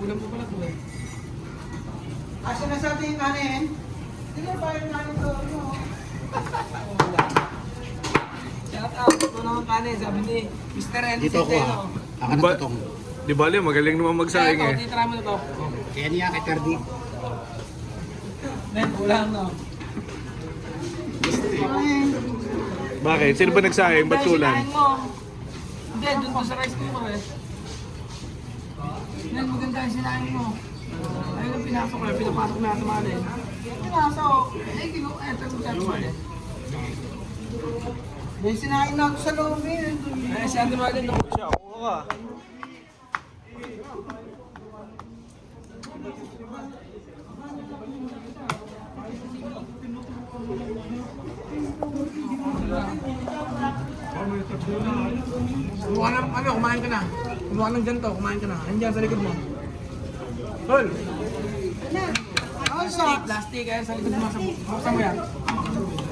Ulam mo pala ito eh. Asa na sa ating kanin? Hindi na ba yung kanin to? Shout out. Ito naman kanin. Sabi ni Mr. Andy Dito ako Centeno. Ako na totong. Di bali, magaling naman magsaing Ito, eh. titry mo na to. Kaya niya kay Cardi. Nen, ulam no. Bakit? Sino ba nagsaing? Ba't kulang? Sinain mo. Hindi, dun to sa rice cooker eh. Nen, maganda yung sinain mo. Ayun ang pinasok ko. Pinapasok na ito mga din. Pinasok. Eh, ito yung chat mo din. May sinain na ako sa loob eh. Eh, si Andy Marlin nung siya. Oo ka. Kumuha ng ano, kumain ka na. Kumuha ng ganito, kumain ka na. Andiyan sa likod mo. Tol! Plastic, plastic. Ayan sa likod mo. Buksan mo yan.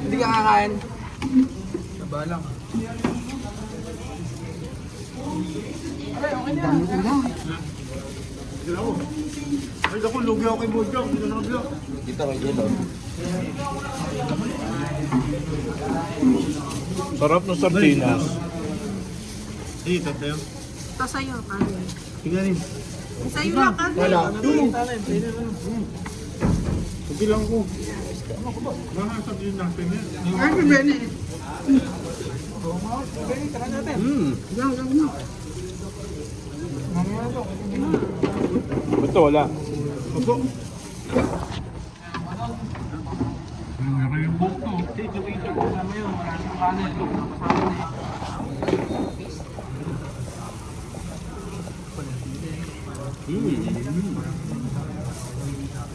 Hindi ka kakain. Saba lang. Aray, okay na. Ay, ako, lugi ako kay Bojang. Dito na vlog. Dito kay Jello. Sarap ng sardinas. Dito, tayo. Ito sa'yo, kanin. Tingnan rin. Sa'yo lang, kanin. Wala. Sabi lang ko. Baka sabihin natin yan. Ay, Benny. Tara natin. Gang, gang na. Ba't to wala? Opo. Kasama yun, maraming kanin. Kasama na eh.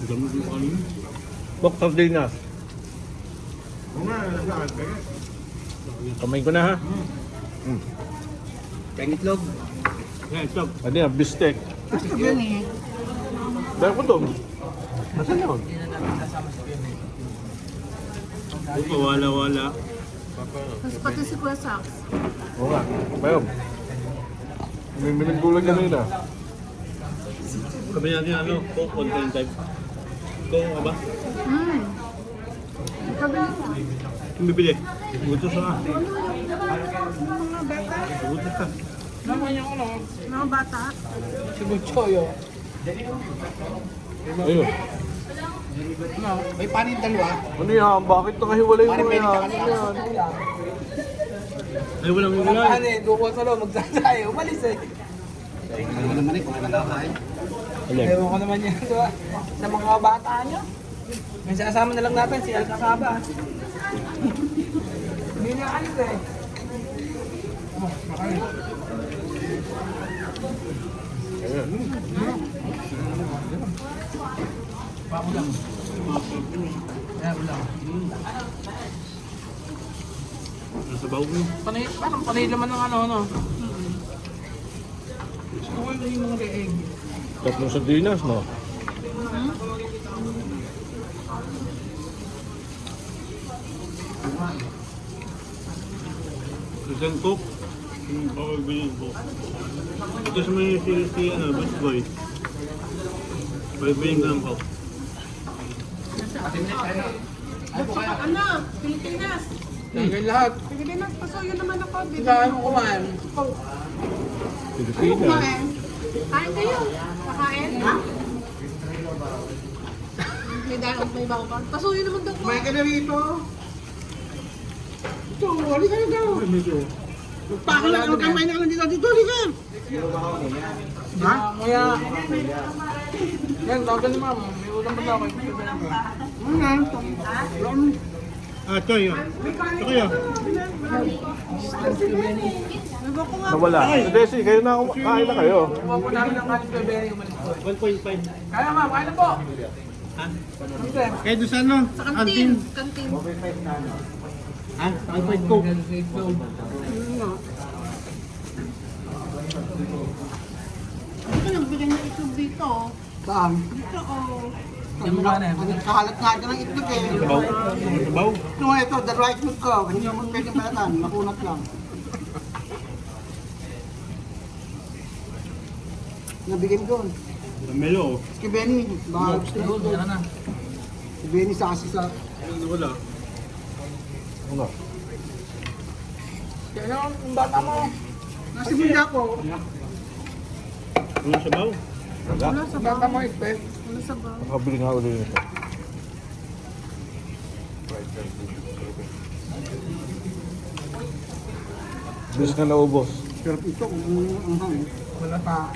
Gamit yung kanina. Bok sardinas. Oo nga, lahat kaya. Kamay ko na ha. Pengitlog. Yan, itlog. Ano yan? Bistek. Basta Benny. Dahil ko doon. Nasaan yun? Opo, wala. Tapos pati si Kuya Sax. Oo nga. Bayom. May minaggulang niya na yun ah. Sabi natin ano, Coke, one time type. Coke nga ba? Kabili ko. Yung bibili. Gusto sa nga. Mga bata. Gusto ka. Naman niya ko no. Mga bata. Si Butchoyo. Ayun. May panin dalawa. Ano yan? Bakit nakahiwalay mo Parang yan? pwede ka Ano yan? Ay, walang Ang wala. kanin, dukot sa loob, magsasay. Umalis eh. Ano naman eh, kung nakakain. Alin? Ewan ko naman yan, diba? Sa mga bata nyo. May sasama na lang natin si Alcacaba. Hindi niya alis eh. Oh, makain. Paulam. Ayan, ulam. Nasa bawo ko. Panay, parang panay naman ng ano. Gusto ko yung mga leeg. Tatlong sardinas, no? Isang Coke. Yung pakabili ko. Ito sa may si ano, Best Boy. Pagbilin ko ng Coke. Ano? Pilipinas. Tingnan lahat. Pilipinas. Pasuyo naman ako. Saan mo kumain? Pilipinas. Kain kayo. Kakain? Ha? May bago pa. Pasuyo naman daw ko. Kumain ka na rito. Ito, hali ka na daw. Magpako lang, magkamay na ka lang dito. Dito, hali ka. Ha? Kaya... Yan, tawag ni mama. May ulam ba daw kayo? Ah, Choy. Ito kayo. Nawala. Desi, kayo na kain na kayo. Kuha po namin ang kanin bebe. Umalis po. 1.5. Kaya ma'am, kain na po. Ha? Sir. Kaya doon sa ano? Sa kantin. Kantin. Ha? 1.5 Coke. Ito nang bigyan ng itlog dito. Saan? Dito oh. Yan mo ka na. Kahalat nga ka ng itlog eh. Sabaw. Sabaw. Ito nga ito, dalawa itlog ko. Hindi mo pwede malatan. Makunat lang. Nabigyan doon. Melo. Si Benny, baka gusto Ayun, mo. yan na. Si Benny sa kasi sa... Ano wala? Ano? Kaya naman, yung bata mo. Nasa bunda po. Ano sa baw? Wala. Wala sa Bata baw. mo, Ipe. Wala sa baw. Nakabili nga ulit nito. Fried rice. Bilis na naubos. Pero ito, ang hangin. Wala pa.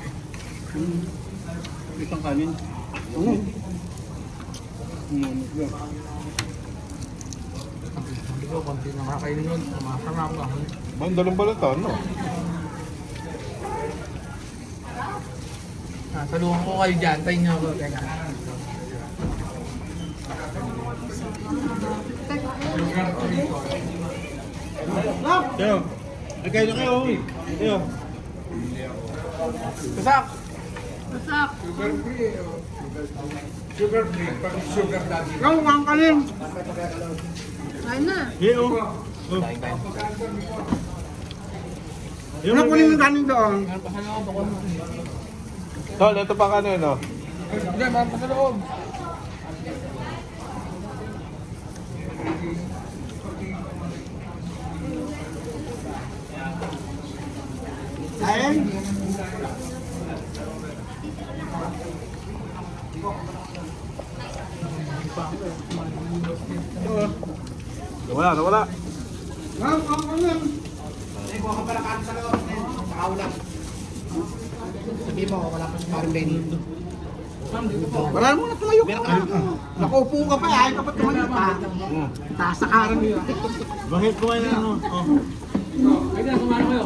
Isang kanin. Ano? Sabi ko, konti na makakainin yun. Masarap ba? Mandalong pala ito, ano? Saluhan ko kayo dyan. Tayo niyo ako. Teka. Tayo. Ay, kayo na kayo. Tayo. Kasak! Masak. Ikaw, ang kanin. Kain na. Hey, oh. Oh. Ano kunin yung kanin doon? Meron pa sa loob ako. Tol, ito pa kanin, no? Hindi, meron pa sa loob. Kain? Nawala, nawala. Ang kanin. Sabihin mo, wala pa si Parang Benny. Wala mo na tumayo ka na. Nakaupo ka pa, ayaw ka pa tumayo pa. Taas sa karan mo yun. Bakit ko kayo na ano? Oh. Ay, na, sumano kayo.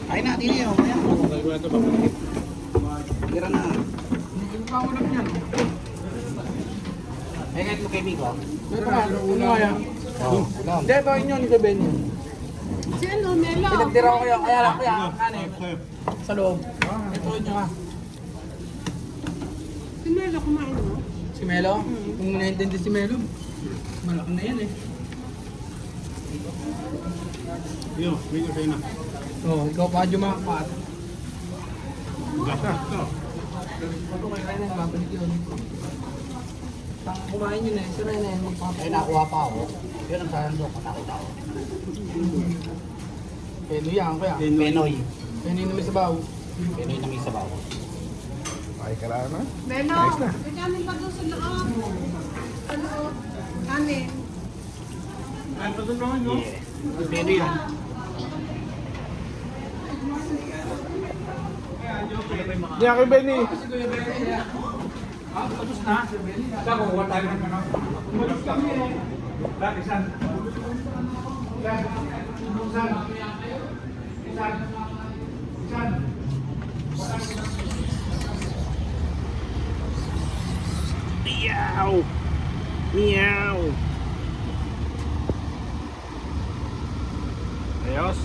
Kain na, tili yun. Tayo ko na ito papakit. Tira na. Hindi pa ako lang yan. Ay, kahit mo kay Miko. Ito nga, ano kaya? Hindi, ito inyo ni Benny. Si ano, Melo. Pinagtira ko kayo, kaya lang kaya. Ano eh, Tayo. sa loob. Ito inyo ha. Si Melo kumain mo. Si Melo? Kung naintindi si Melo, malaki na yan eh. Yo, may kayo na. Oo, ikaw pa jumakpat. Gasa. Ito. Ito kayo kayo na, babalik yun. Kumain yun eh, sira na yun, magpapit. Ay, nakuha pa ako. Yun ang sarang doon, katakot ako. Peno yan, kaya. Penoy. Peno yun namin sa baw. Penoy na may sabaw. Ay, kailangan na. Melo. May kanin pa doon sa loob. Sa loob. Kanin. Penoy yan. Di akin, Benny. Meow. Meow. Ayos.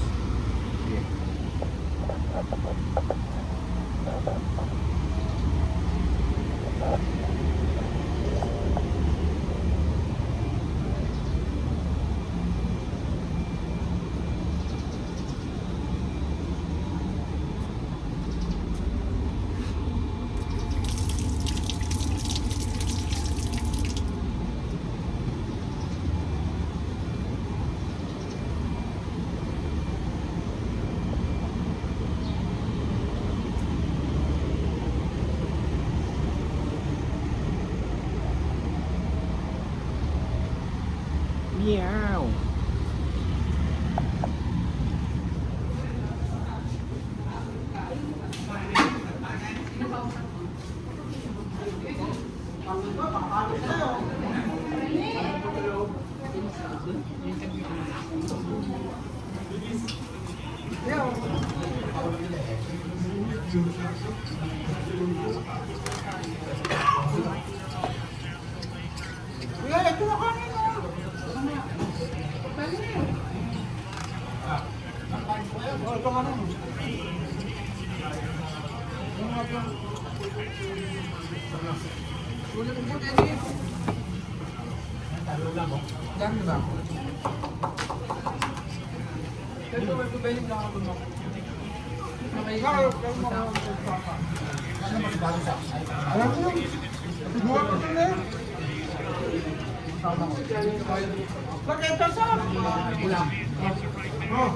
Meow. Kuya, ito na kanin mo. Oh, ito kanin mo. Ulit mo, Benny. Dami ba? Ito, may Benny, nakakabun mo. Alam mo yun? Buwan ko sila eh. Bakit ito sa? Ulam. Oh.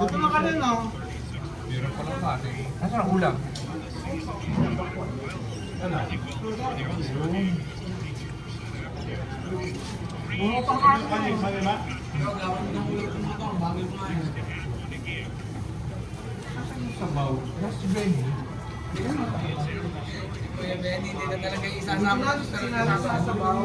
Dito na kanina. Meron pa lang natin. Nasaan ang ulam? Puro pang kanin. Sabaw. Nasa Benny. Kuya Benny, hindi na talaga isasama sa sinasabaw.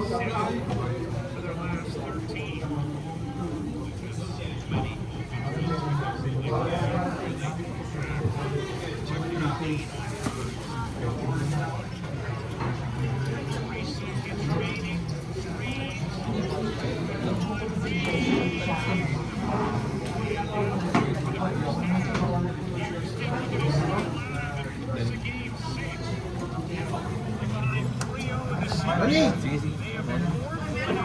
Dali!